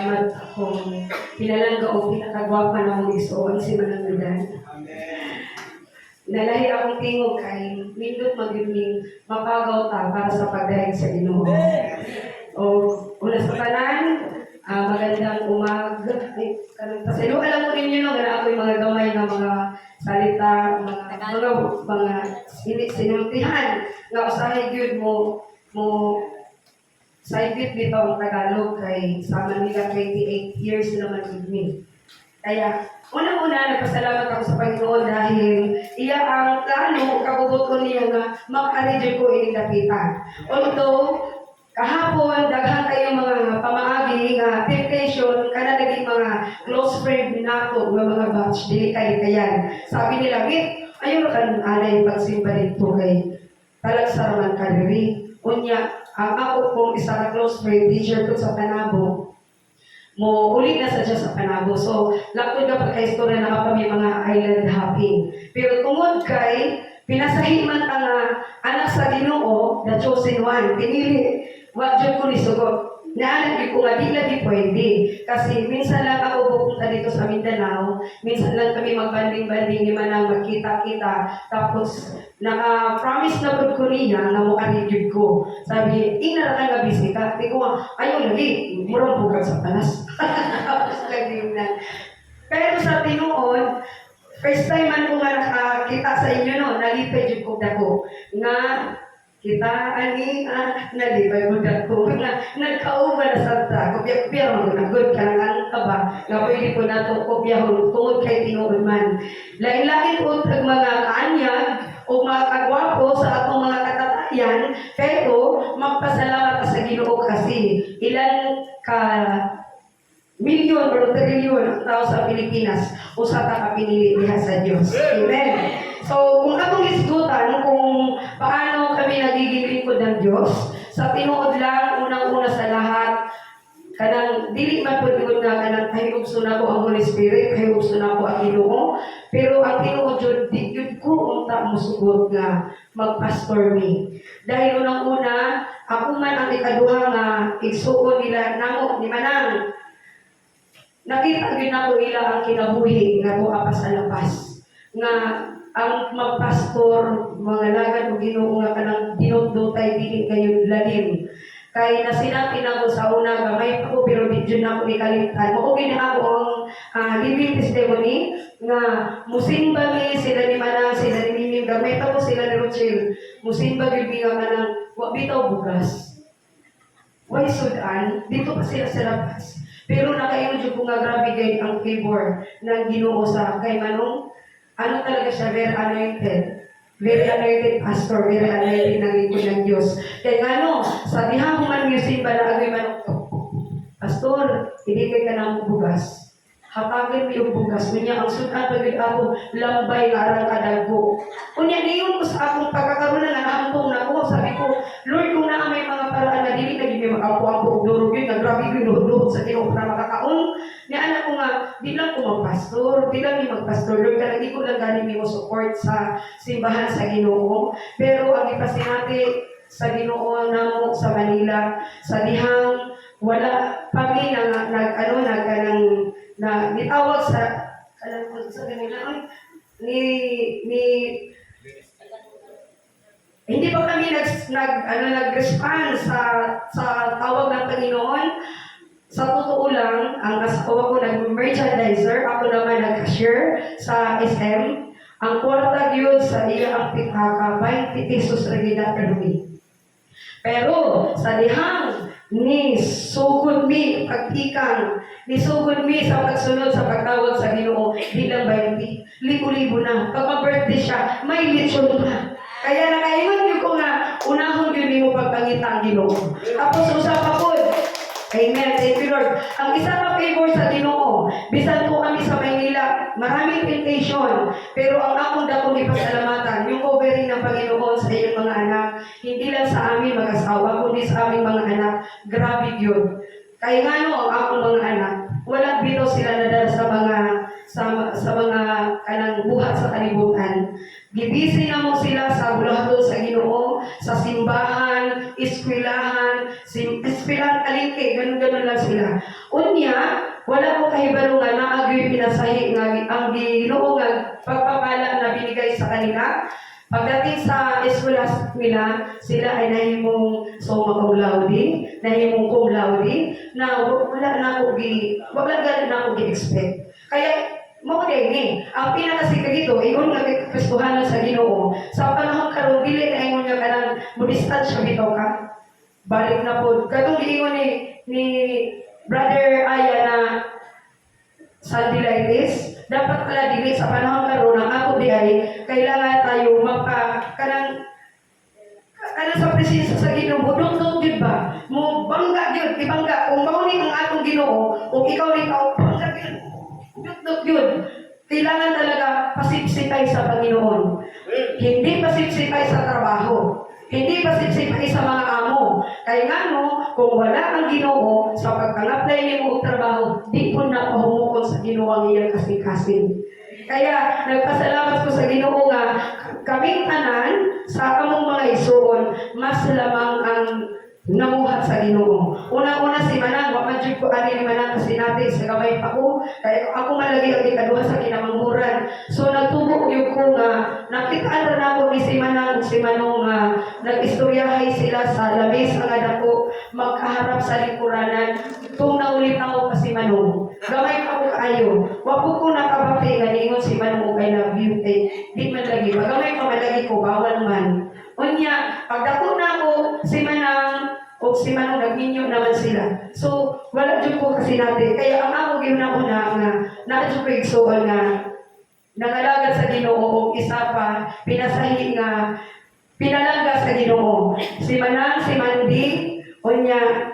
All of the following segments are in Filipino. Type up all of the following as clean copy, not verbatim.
salamat akong pinalangga o pinakagwapa na mong isuon si Manangudan. Nalahi akong tingog kay nindot magiging mapagaw ta para sa pagdahig sa Ginoo. O una sa tanan, magandang pasalo alam mo ninyo no, na ako'y mga gamay na mga salita, mga sinultihan nga usahay gyud mo saibit dito ang Tagalog kay sa Manila 28 years naman with me. Kaya, unang-una, nagpasalamat ako sa Panginoon dahil iya ang plano, kabubot ko niya nga makarijin ko inigdapitan. Although, kahapon, daghan kayong mga pamaagi nga temptation, kana naging mga close friend nato, mga batch, dili kayan. Sabi nila, ayaw kan alay pagsimba dito kay talagsaraman kaliri. Unya, ako kung isa na close friend, teacher ko sa Panabo, mo uli na sa siya sa Panabo. So, lakod ka pagka-istorya na kami mga island hopping. Pero tungod kay, pinasahiman ang anak sa Ginoo, the chosen one, pinili, wag dyan ko nisugot. Naalag ko nga, di lagi pwede. Kasi minsan lang ako pupunta dito sa Mindanao, minsan lang kami magbanding-banding, ni manang magkita-kita, tapos naka-promise na po ko niya na mukha-review ko. Sabi, inaratan nga busy ka. Di ko nga, ayaw lagi, murang bugat sa panas. Tapos lagi na. Pero sa tinuon, first time man ko nga nakakita sa inyo, no, nalipay yung kugda ko. Nga, kita ani nalipay mo dako nga nagkauba na sa kopya-kopya mo na good kanang ba nga pwede ko nato kopyahon tungod kay tinuod man lain-lain po ang mga kaanyag o mga kagwapo sa atong mga katatayan pero magpasalamat sa Ginoo kasi ilan ka milyon o trilyon ang tao sa Pilipinas usa ta ka pinili diha sa Dios. Amen. So, kung atong isgutan kung paano kami nagiging lingkod ng Diyos, sa tinuod lang, unang-una sa lahat, kanang dili man po tingod nga kanang kahigugso na ko ang Holy Spirit, kahigugso na ko ang Ginoo, pero ang tinuod yun, di yun ko unta musugot nga mag-pastor me. Dahil unang-una, ako man ang ikaduha nga igsuon nila namo ni Manang. Nakita din ako ila ang kinabuhi nga buha pa sa lapas. Nga ang magpastor, mga lagad o Ginoo nga kanang dinugdutay dili kayo lalim. Kay nasinabi na ko sa una, gamay pa ko pero di dyan ako ikalimtan. Maugin na ako ang living testimony nga musimba mi sila ni Manang, sila ni Mimim, gamay pa ko sila ni Rochelle. Musimba gilbi nga kanang wabitaw bugas. Why sudan? Dito pa sila sa labas. Pero nakayon dyan ko nga grabe gay ang favor ng Ginoo sa kay Manong. Ano talaga siya? Very anointed. Very anointed pastor. Very anointed ng lingkod ng Diyos. Kaya nga sa dihang man yung simba na agay Manong, pastor, hindi kayo ka na bugas. Hatagin mo yung bugas. Kunya, ang sudan pagod ako, lambay nga arang kadagbo. Kunya, niyon ko sa akong pagkakaroon na nahampong na ako. Sabi ko, Lord, kung na may mga paraan na dili, naging may mag-apo-apo, durog yun, nagrabe yun, luhod sa Ginoo para makakaon. Ni anak ko nga, di lang ko magpastor, di lang yung magpastor, Lord, kaya di ko lang ganin mo support sa simbahan sa Ginoo. Pero ang ipasinati sa Ginoo namo sa Manila, sa dihang wala kami nitawag sa kanila hindi pa kami nag-respond sa tawag ng Panginoon. Sa totoo lang, ang asawa ko nag-merchandiser, ako naman nag-cashier sa SM. Ang kwarta yun sa iya ang pikaka, 20 pesos regina per week. Pero sa dihang ni sugod mi pagtikang ni sugod mi sa pagsunod sa pagtawag sa Ginoo di lang 20 libo-libo na pag ma-birthday siya may lechon pa kaya nakaingon yun ko nga unahon yun mo pagpangita ang Ginoo tapos usapa po amen, thank you Lord. Ang isa pa favor sa Ginoo, bisan po kami sa Maynila, maraming temptation, pero ang akong dakong ipasalamatan, yung covering ng Panginoon sa iyong mga anak, hindi lang sa amin mag-asawa, kundi sa aming mga anak, grabe yun. Kaya nga ang akong mga anak, walang bitaw sila nadala sa mga kanang buhat sa kalibutan. Gibisi na mo sila sa bulahon sa Ginoo, sa simbahan, eskwelahan, eskwelahan kalingke, ganun-ganun lang sila. Unya, wala ko kahibalo nga naagyo'y pinasahi nga ang Ginoo nga pagpapala na binigay sa kanila. Pagdating sa eskwela nila, sila ay nahimong summa cum laude, nahimong cum laude, na wala na ako gi-expect. Kaya, mo din eh, ang pinakasika dito, ingon nga Kristohanan sa Ginoo. Sa panahon karon dili na ingon nga kanang mudistansya bitaw ka. Balik na po. Katong giingon ni Brother Aya na Sandilatis, dapat pala dili sa panahon karon ang ako di ay kailangan tayo kanang sa presensya sa Ginoo, dugtong gid ba? Mo bangga gyud, ibangga kung mao ni ang atong Ginoo o ikaw bangga gyud. Dugtong gyud. Kailangan talaga pasipsipay sa Panginoon. Hindi pasipsipay sa trabaho. Hindi pasipsipay sa mga amo. Kaya nga no, kung wala ang Ginoo sa pagpang-apply nimo og trabaho, di po na pahumukon sa Ginoo ang iyang kasing-kasing. Kaya nagpasalamat ko sa Ginoo nga kaming tanan sa among mga igsoon mas lamang ang namuhat sa Ginoo. Una-una si Manang, wa man jud ko ani ni Manang kasi natin sa gamay pa ko, kaya ako malagi ang ikaduha sa kinamanghuran. So nagtubo gyud ko nga nakitaan ra nako ni si Manang si Manong nga nag-istoryahay sila sa labis nga dako magkaharap sa lingkuranan. Tung naulit ako pa si Manong. Gamay pa ko kaayo. Wa po ko nakabati nga niingon si Manong kay love you kay di man lagi. Magamay pa man lagi ko bawal man. Unya, pagdako na ako si Manang o si Manong nagminyo naman sila. So, wala dyan ko kasi natin. Kaya ang ako ginauna nga, na-dyan ko igsuon nga, nangalagad sa Ginoo, isa pa, pinasahi nga, pinalangga sa Ginoo. Si Manang, si Mandy, unya,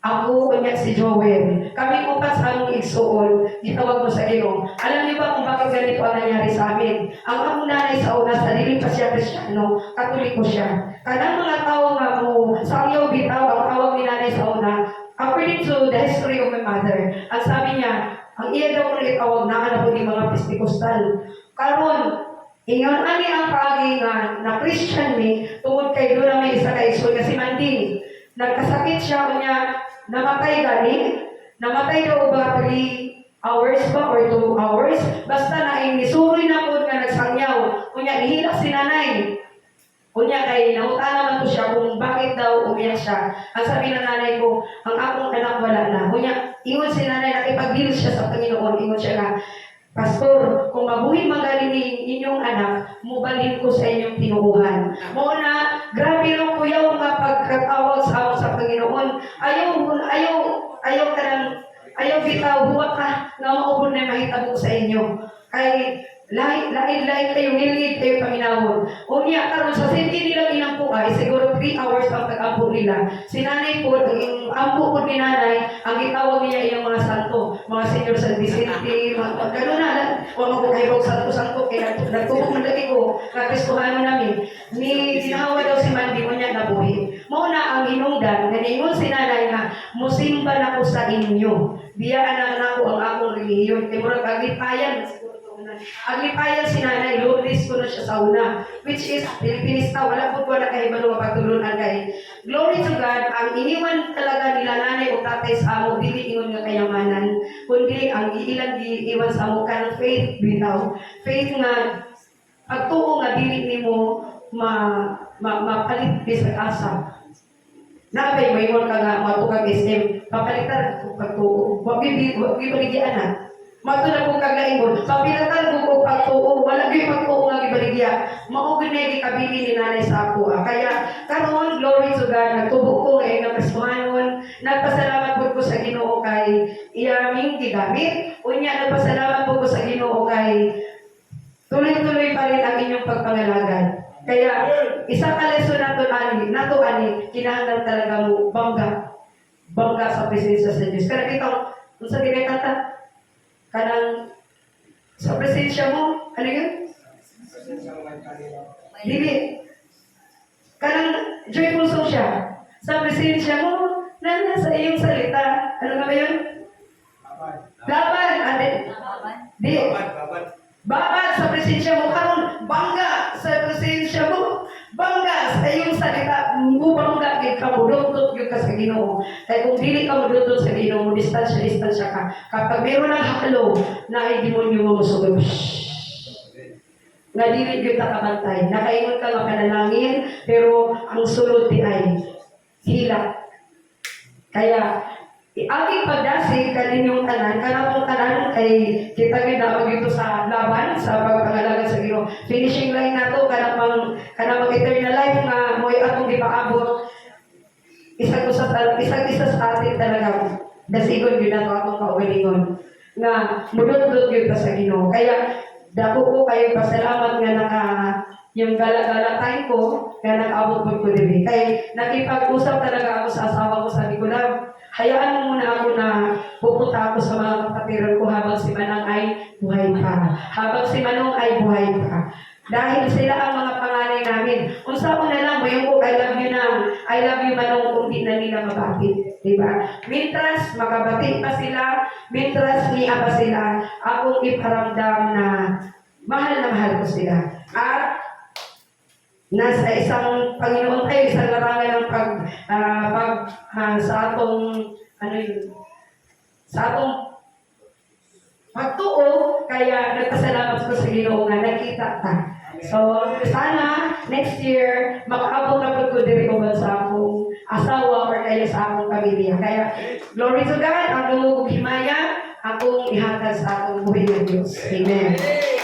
ako, unya si Joel. Kami upat sa among igsuon, gitawag mo sa Ginoo. Alam niyo ba kung bakit ganito ang nangyari sa amin? Ang among nanay sa una, sa dili pa siya Kristiyano, Katoliko siya. Kanang mga tao nga mo, sa ayaw bitaw, ang tawag ni nanay sa una, according to the history of my mother, ang sabi niya, ang iya daw kung itawag na alam ni mga Pentecostal. Karon, ingon ani ang paagi nga na Christian ni, tungod kay doon na may isa kay Isul kasi Manding. Nagkasakit siya niya, namatay gani, namatay daw ba 3 hours ba or 2 hours? Basta na inisuroy na po nga nagsangyaw. Kunya, nihila si nanay. Kunya, kay nauta naman ko siya kung bakit daw umiyak siya. Ang sabi ng nanay ko, ang akong anak wala na. Kunya, ingon si nanay, nakipag-deal siya sa Panginoon. Ingon siya nga, Pastor, kung mabuhi magaling ni inyong anak, mubalhin ko sa inyong tinuuhan. Muna, grabe nung kuyaw nga pagkatawag sa ako sa Panginoon. Ayaw bitaw, huwag ka nga maubod na mahitabo sa inyo. Kay lain kayo, nilid kayo paminahon. Unya, karon sa sindi nilang inampo ay siguro 3 hours ang tag-ampo nila. Si nanay po, ang ampo po ni nanay, ang itawag niya iyang mga santo, mga senior San Vicente, mga gano'n na, huwag magkakaibog santo-santo, kaya nagtubog man lagi ko, kakristuhan namin. Ni tinahawa daw si Mandy, unya nabuhi. Mauna ang hinungdan, naningon si nanay nga, musimba na ko sa inyo. Biyaan na ako ang akong relihiyon. Kaya murag aglipayan, aglipayan si nanay, lourdes ko na siya sa una. Which is, Pilipinista, wala po wala kahibalo mapagtulunan kay. Glory to God, ang iniwan talaga nila nanay o tatay sa amo, dili ingon nga kayamanan, kundi ang iilang iiwan sa amo, kanang faith bitaw. Faith nga, pagtuo nga dili nimo mapalit bisag asa. Nabay may mo ka nga matugag SM, papalitan ko pagtuo. Wag gibaligyan na. Matula kong kaglaingon, papilatan ko pagtuo, wala gyud pagtuo nga gibaligya. Mao gyud na gikabili ni nanay sa ako. Kaya karon glory to God, nagtubo ko kay Kristohanon, nagpasalamat po ko sa Ginoo kay iyaming gigamit. Unya nagpasalamat po ko sa Ginoo kay tuloy-tuloy pa rin ang inyong pagpangalagad. Kaya, isa ka lesson nato ani, kinahanglan talaga mo bangga sa presensya sa Diyos. Kaya kita, kung sa ginagkata, kanang sa presensya mo, ano yun? Dili. Kanang joyful song siya. Sa presensya mo, na nasa iyong salita. Ano nga ba yun? Laban. Di. Babad sa presensya mo, karon bangga sa presensya mo, bangga sa iyong salita, mo bangga kay kamulong yung kasi sa Ginoo. Kaya kung dili ka madudot sa Ginoo, distansya ka. Kapag meron ng halo, na ay demonyo mo musugod. Nga dili gyud ta kabantay. Nakaingon ka nga panalangin, pero ang sulod di ay hila. Kaya aking pagdasig kaninyong tanan, kanatong tanan kay kita ginawag ito sa laban, sa pagpangalaga sa Ginoo. Finishing line na to, kanang eternal life nga mo'y atong ipaabot. Isang isa sa atin talaga, dasigon yun na to atong kaugalingon. Nga, mudot-dot yun ta sa Ginoo. Kaya, dako ko kayo pasalamat nga yung gala-gala time ko, kaya nag-abot ko din. Kaya nakipag-usap talaga ako sa asawa ko, sabi ko lang, hayaan mo muna ako na pupunta ako sa mga kapatiran ko habang si Manang ay buhay pa. Habang si Manong ay buhay pa. Dahil sila ang mga panganay namin. Kung sa ako na lang, yung ko, I love you na. I love you Manong kung di na nila mabati. Diba? Mintras, makabati pa sila. Mintras, niya pa sila. Akong iparamdam na mahal ko sila. At nasa isang Panginoon tayo, isang larangan ng sa atong pagtuo, kaya nagpasalamat ko sa Ginoo nga nakita ta. So, sana next year makaabot na ko diri ko sa akong asawa or kaya sa akong pamilya. Kaya glory to God, ang lugog himaya akong ihatag sa akong buhay ng Diyos. Amen.